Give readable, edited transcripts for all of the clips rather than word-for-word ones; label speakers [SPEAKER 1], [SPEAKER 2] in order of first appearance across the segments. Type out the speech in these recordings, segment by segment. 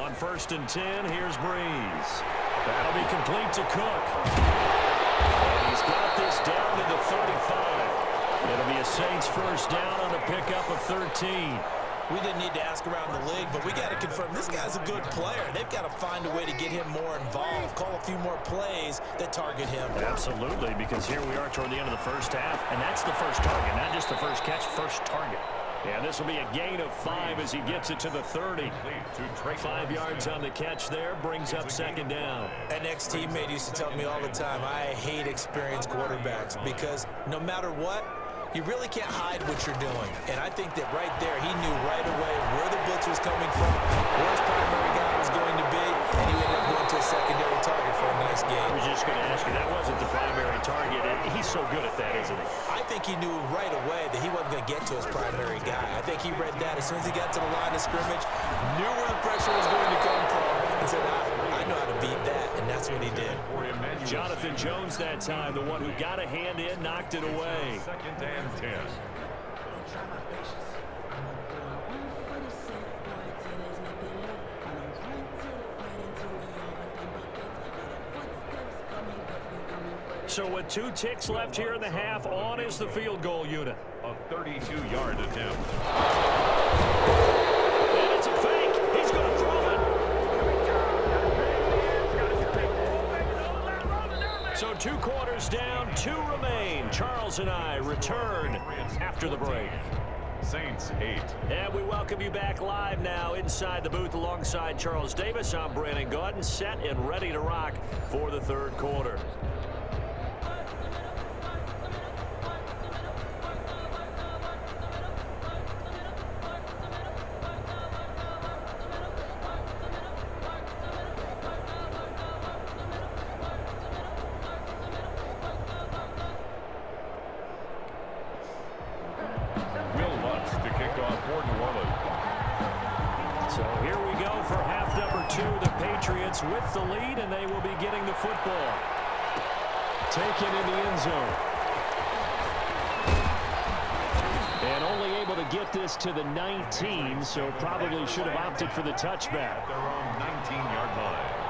[SPEAKER 1] On 1st and 10, here's Breeze. That'll be complete to Cook. And he's got this down to the 35. It'll be a Saints first down on the pickup of 13.
[SPEAKER 2] We didn't need to ask around the league, but we got to confirm this guy's a good player. They've got to find a way to get him more involved, call a few more plays that target him.
[SPEAKER 1] Absolutely, because here we are toward the end of the first half, and that's the first target, not just the first catch, first target. Yeah, this will be a gain of 5 as he gets it to the 30. 5 yards on the catch there, brings up second down.
[SPEAKER 2] An ex-teammate used to tell me all the time, I hate experienced quarterbacks because no matter what, you really can't hide what you're doing. And I think that right there, he knew right away where the blitz was coming from, where his primary guy was going to be, and he ended up going to a secondary target for a nice game.
[SPEAKER 1] I was just going to ask you, that wasn't the primary target. He's so good at that, isn't he?
[SPEAKER 2] I think he knew right away that he wasn't going to get to his primary guy. I think he read that as soon as he got to the line of scrimmage, knew where the pressure was going to come from, and said, I know how to beat that, and that's what he did.
[SPEAKER 1] Jonathan Jones that time, the one who got a hand in, knocked it away.
[SPEAKER 3] 2nd and 10.
[SPEAKER 1] So with 2 ticks left here in the half, on is the field goal unit.
[SPEAKER 3] A 32-yard attempt.
[SPEAKER 1] And it's a fake. He's going to throw it. So 2 quarters down, 2 remain. Charles and I return after the break.
[SPEAKER 3] Saints 8.
[SPEAKER 1] And we welcome you back live now inside the booth alongside Charles Davis. I'm Brandon Gaudin, set and ready to rock for the 3rd quarter. With the lead, and they will be getting the football. Taken in the end zone. And only able to get this to the 19, so probably should have opted for the touchback.
[SPEAKER 3] At their own 19-yard line.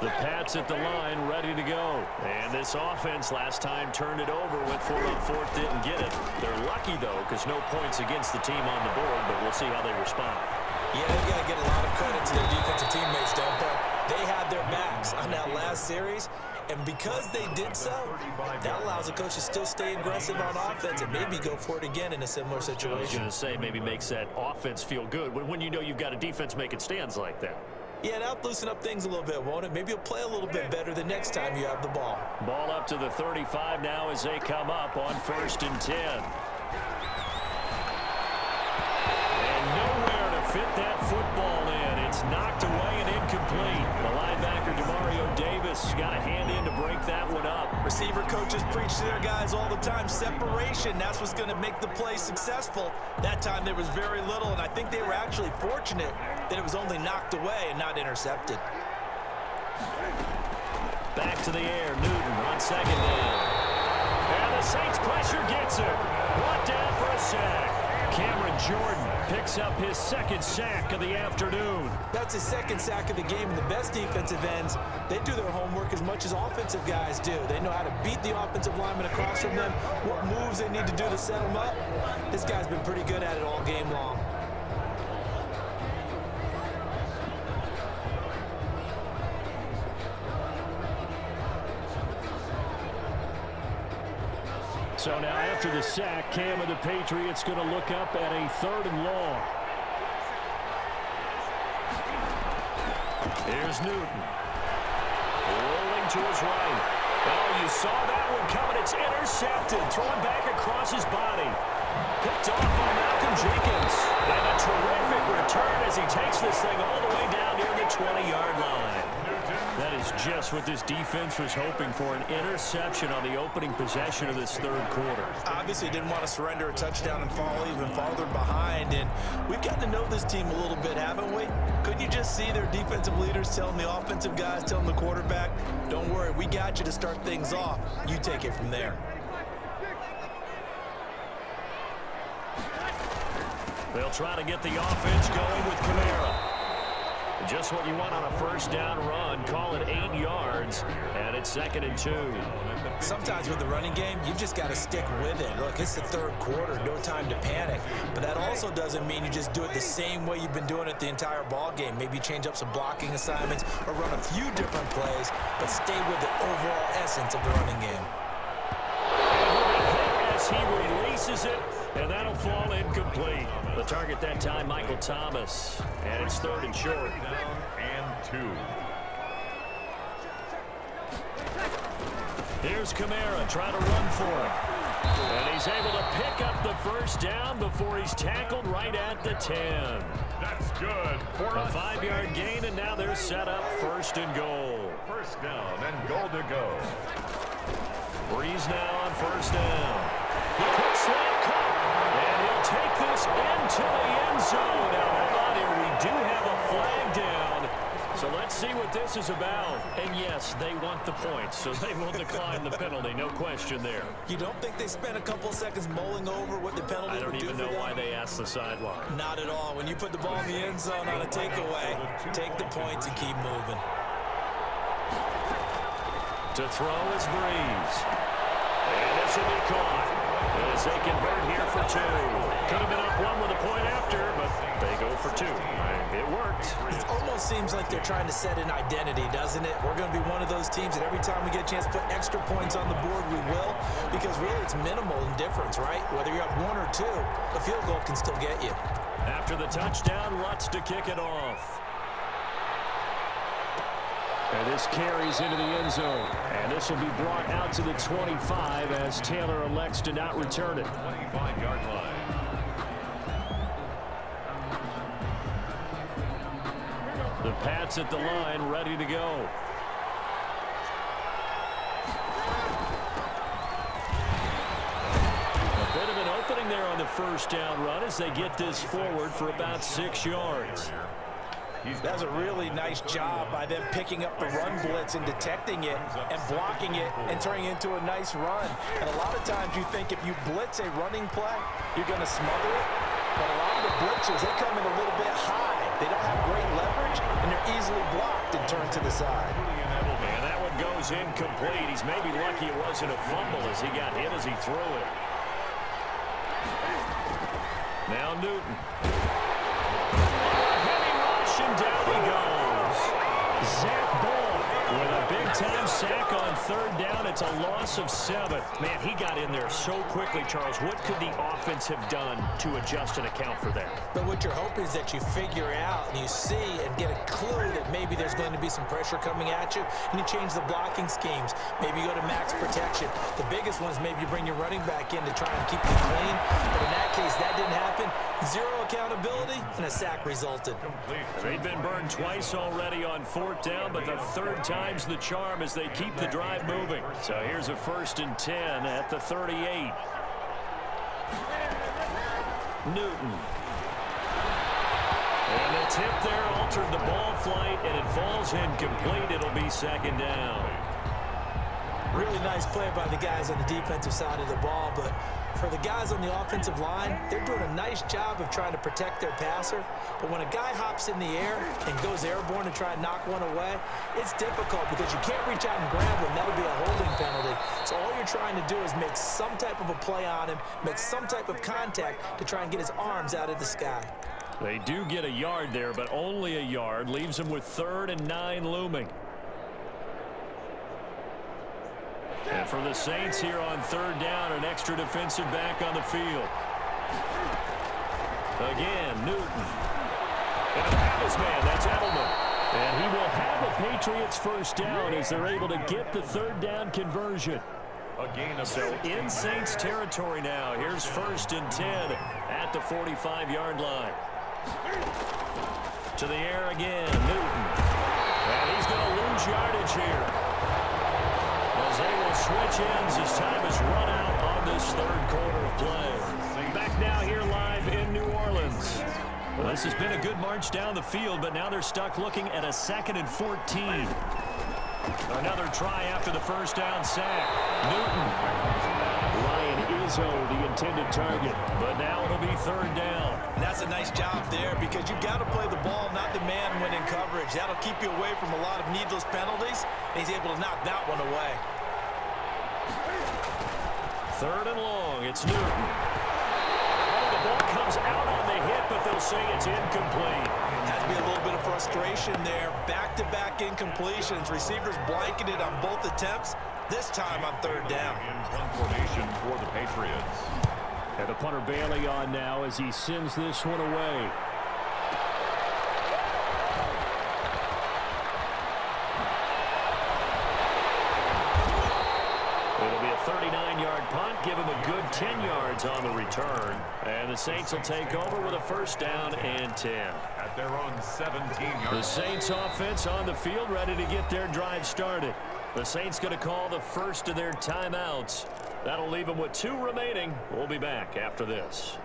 [SPEAKER 1] The Pats at the line, ready to go. And this offense last time turned it over, went for it on 4th, didn't get it. They're lucky, though, because no points against the team on the board, but we'll see how they respond.
[SPEAKER 2] Yeah, they got to get a lot of credit to their defensive teammates, don't they? They had their backs on that last series, and because they did so, that allows the coach to still stay aggressive on offense and maybe go for it again in a similar situation.
[SPEAKER 1] I was going to say, maybe makes that offense feel good when you know you've got a defense making stands like that.
[SPEAKER 2] Yeah, that'll loosen up things a little bit, won't it? Maybe you'll play a little bit better the next time you have the ball.
[SPEAKER 1] Ball up to the 35 now as they come up on 1st and 10. And nowhere to fit that football in. It's knocked away and incomplete. The linebacker, Demario Davis, got a hand in to break that one up.
[SPEAKER 2] Receiver coaches preach to their guys all the time. Separation, that's what's going to make the play successful. That time there was very little, and I think they were actually fortunate that it was only knocked away and not intercepted.
[SPEAKER 1] Back to the air, Newton on 2nd down. And the Saints pressure gets it. Brought down for a sack. Cameron Jordan picks up his 2nd sack of the afternoon.
[SPEAKER 2] That's his 2nd sack of the game, and the best defensive ends, they do their homework as much as offensive guys do. They know how to beat the offensive lineman across from them, what moves they need to do to set them up. This guy's been pretty good at it all game long.
[SPEAKER 1] So now after the sack, Cam of the Patriots going to look up at a 3rd and long. Here's Newton. Rolling to his right. Oh, you saw that one coming. It's intercepted. Thrown back across his body. Picked off by Malcolm Jenkins. And a terrific return as he takes this thing all the way down near the 20-yard line. That is Just what this defense was hoping for, an interception on the opening possession of this third quarter.
[SPEAKER 2] Obviously didn't want to surrender a touchdown and fall even farther behind, and we've gotten to know this team a little bit, haven't we? Couldn't you just see their defensive leaders telling the offensive guys, telling the quarterback, don't worry, we got you to start things off. You take it from there.
[SPEAKER 1] They'll try to get the offense going with Kamara. Just what you want on a first down run. Call it 8 yards, and it's 2nd and 2.
[SPEAKER 2] Sometimes with the running game, you've just got to stick with it. Look, it's the third quarter, no time to panic. But that also doesn't mean you just do it the same way you've been doing it the entire ball game. Maybe change up some blocking assignments or run a few different plays, but stay with the overall essence of the running game.
[SPEAKER 1] As he releases it, and that'll fall incomplete. The target that time, Michael Thomas. And it's 3rd and short.
[SPEAKER 3] Down and 2.
[SPEAKER 1] Here's Kamara trying to run for him. And he's able to pick up the first down before he's tackled right at the 10.
[SPEAKER 3] That's good for
[SPEAKER 1] A 5-yard gain, and now they're set up 1st and goal.
[SPEAKER 3] First down and goal to go.
[SPEAKER 1] Breeze now on 1st down. The quick slant cut, and he'll take this into the end zone. Now, hold on here. We do have a flag down. So let's see what this is about. And yes, they want the points, so they will decline the penalty. No question there.
[SPEAKER 2] You don't think they spent a couple seconds mulling over what the penalty
[SPEAKER 1] I don't
[SPEAKER 2] would do
[SPEAKER 1] even
[SPEAKER 2] for
[SPEAKER 1] know
[SPEAKER 2] them?
[SPEAKER 1] why they asked the sideline.
[SPEAKER 2] Not at all. When you put the ball in the end zone on a takeaway, take the points and keep moving.
[SPEAKER 1] To throw is Breeze. And this will be caught as they convert here for 2. Could have been up 1 with a point after, but they go for 2. It worked.
[SPEAKER 2] It almost seems like they're trying to set an identity, doesn't it? We're going to be one of those teams that every time we get a chance to put extra points on the board, we will. Because really, it's minimal in difference, right? Whether you're up 1 or 2, a field goal can still get you.
[SPEAKER 1] After the touchdown, Lutz to kick it off. And this carries into the end zone. And this will be brought out to the 25 as Taylor elects to not return it.
[SPEAKER 3] 25-yard line.
[SPEAKER 1] The Pats at the line, ready to go. A bit of an opening there on the first down run as they get this forward for about 6 yards.
[SPEAKER 2] That's a really nice job by them picking up the run blitz and detecting it and blocking it and turning it into a nice run. And a lot of times you think if you blitz a running play, you're going to smother it. But a lot of the blitzers, they come in a little bit high. They don't have great leverage, and they're easily blocked and turned to the side.
[SPEAKER 1] And that one goes incomplete. He's maybe lucky it wasn't a fumble as he got hit as he threw it. Now Newton. And down he goes. Zach Ball with a big-time sack on 3rd down. It's a loss of 7. Man, he got in there so quickly, Charles. What could the offense have done to adjust and account for that?
[SPEAKER 2] But what you're hoping is that you figure out and you see and get a clue that maybe there's going to be some pressure coming at you, and you change the blocking schemes. Maybe you go to max protection. The biggest one is maybe you bring your running back in to try and keep you clean. But in that case, that didn't happen. 0 accountability, and a sack resulted.
[SPEAKER 1] They've been burned twice already on 4th down, but the 3rd time's the charm as they keep the drive moving. So here's a 1st and 10 at the 38. Newton. And the tip there altered the ball flight, and it falls incomplete. It'll be 2nd down.
[SPEAKER 2] Really nice play by the guys on the defensive side of the ball, but for the guys on the offensive line, they're doing a nice job of trying to protect their passer. But when a guy hops in the air and goes airborne to try and knock one away, it's difficult because you can't reach out and grab him. That'll be a holding penalty. So all you're trying to do is make some type of a play on him, make some type of contact to try and get his arms out of the sky.
[SPEAKER 1] They do get a yard there, but only a yard. Leaves them with 3rd and 9 looming. And for the Saints here on 3rd down, an extra defensive back on the field. Again, Newton. And he'll have his man. That's Edelman. And he will have the Patriots 1st down as they're able to get the 3rd down conversion.
[SPEAKER 3] A gain of
[SPEAKER 1] So in Saints territory now. Here's 1st and 10 at the 45-yard line. To the air again, Newton. And he's going to lose yardage here. ends as time has run out on this third quarter of play. Back now here live in New Orleans. Well, this has been a good march down the field, but now they're stuck looking at a 2nd and 14. Another try after the first down sack. Newton. Ryan Izzo, the intended target, but now it'll be 3rd down.
[SPEAKER 2] And that's a nice job there because you've got to play the ball, not the man when in coverage. That'll keep you away from a lot of needless penalties, and he's able to knock that one away.
[SPEAKER 1] 3rd and long. It's Newton. The ball comes out on the hit, but they'll say it's incomplete.
[SPEAKER 2] Has to be a little bit of frustration there. Back-to-back incompletions. Receivers blanketed on both attempts, this time on 3rd down.
[SPEAKER 3] In punt formation for the Patriots.
[SPEAKER 1] And the punter Bailey on now as he sends this one away. It'll be a 39-yard punt. Give him a good 10 yards on the return. And the Saints will take over with a 1st down and 10.
[SPEAKER 3] At their own 17-yard.
[SPEAKER 1] The Saints offense on the field ready to get their drive started. The Saints going to call the first of their timeouts. That'll leave them with 2 remaining. We'll be back after this.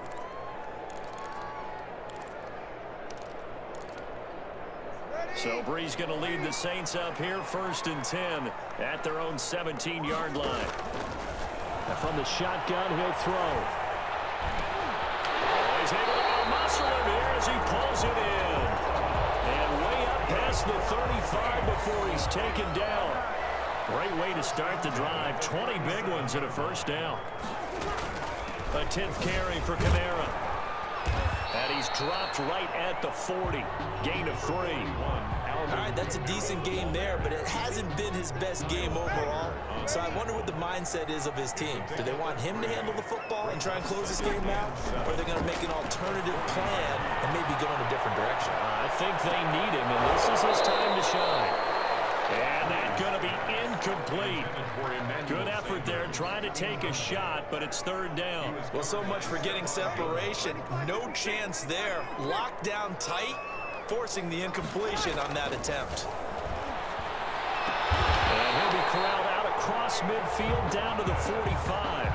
[SPEAKER 1] So Bree's going to lead the Saints up here 1st and 10 at their own 17-yard line. And from the shotgun, he'll throw. Oh, he's able to muscle him here as he pulls it in. And way up past the 35 before he's taken down. Great way to start the drive. 20 big ones and a 1st down. A 10th carry for Kamara. And he's dropped right at the 40. Gain of 3.
[SPEAKER 2] All right, that's a decent game there, but it hasn't been his best game overall. So I wonder what the mindset is of his team. Do they want him to handle the football and try and close this game out? Or are they going to make an alternative plan and maybe go in a different direction?
[SPEAKER 1] I think they need him, and this is his time to shine. And that's going to be incomplete. Good effort there, trying to take a shot, but it's 3rd down.
[SPEAKER 2] Well, so much for getting separation. No chance there. Locked down tight, forcing the incompletion on that attempt.
[SPEAKER 1] And he'll be corralled out across midfield down to the 45.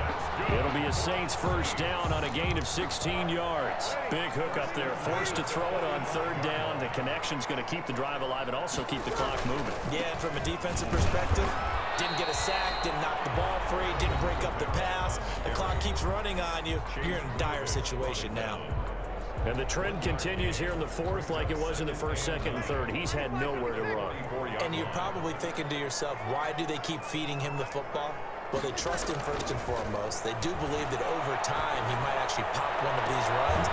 [SPEAKER 1] It'll be a Saints 1st down on a gain of 16 yards. Big hook up there, forced to throw it on 3rd down. The connection's going to keep the drive alive and also keep the clock moving.
[SPEAKER 2] Yeah, and from a defensive perspective, didn't get a sack, didn't knock the ball free, didn't break up the pass. The clock keeps running on you. You're in a dire situation now.
[SPEAKER 1] And the trend continues here in the 4th like it was in the 1st, 2nd, and 3rd. He's had nowhere to run.
[SPEAKER 2] And you're probably thinking to yourself, why do they keep feeding him the football? Well, they trust him first and foremost. They do believe that over time he might actually pop one of these runs.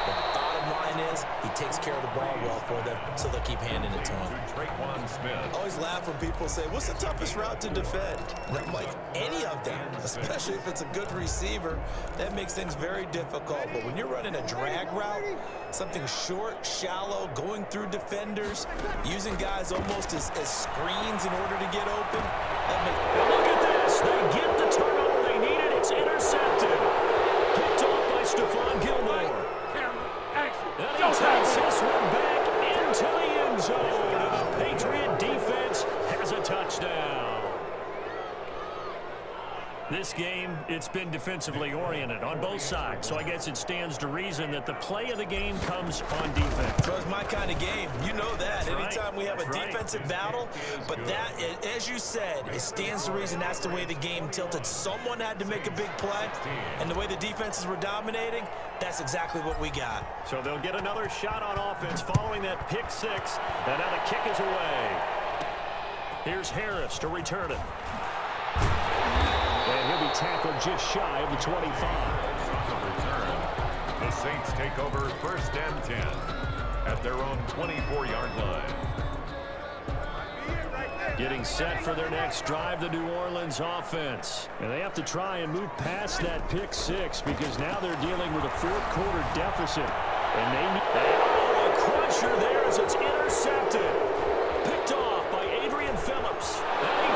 [SPEAKER 2] But the bottom line is he takes care of the ball well for them, so they'll keep handing it to him. I always laugh when people say, what's the toughest route to defend? And I'm like, any of them, especially if it's a good receiver. That makes things very difficult. But when you're running a drag route, something short, shallow, going through defenders, using guys almost as screens in order to get open, that makes...
[SPEAKER 1] Look at this. They get the turnover they needed. It's intercepted. Picked off by Stephon Gilmore. And he takes this one back into the end zone. And the Patriot defense has a touchdown. This game, it's been defensively oriented on both sides, so I guess it stands to reason that the play of the game comes on defense.
[SPEAKER 2] So it's my kind of game. You know that.
[SPEAKER 1] That's
[SPEAKER 2] Anytime we have a defensive battle, but that, as you said, it stands to reason that's the way the game tilted. Someone had to make a big play, and the way the defenses were dominating, that's exactly what we got.
[SPEAKER 1] So they'll get another shot on offense following that pick 6, and now the kick is away. Here's Harris to return it. And he'll be tackled just shy of the 25.
[SPEAKER 3] On the return, the Saints take over 1st and 10 at their own 24-yard line.
[SPEAKER 1] Getting set for their next drive, the New Orleans offense. And they have to try and move past that pick 6 because now they're dealing with a 4th quarter deficit. And they need a crusher there as it's intercepted. Picked off by Adrian Phillips. And he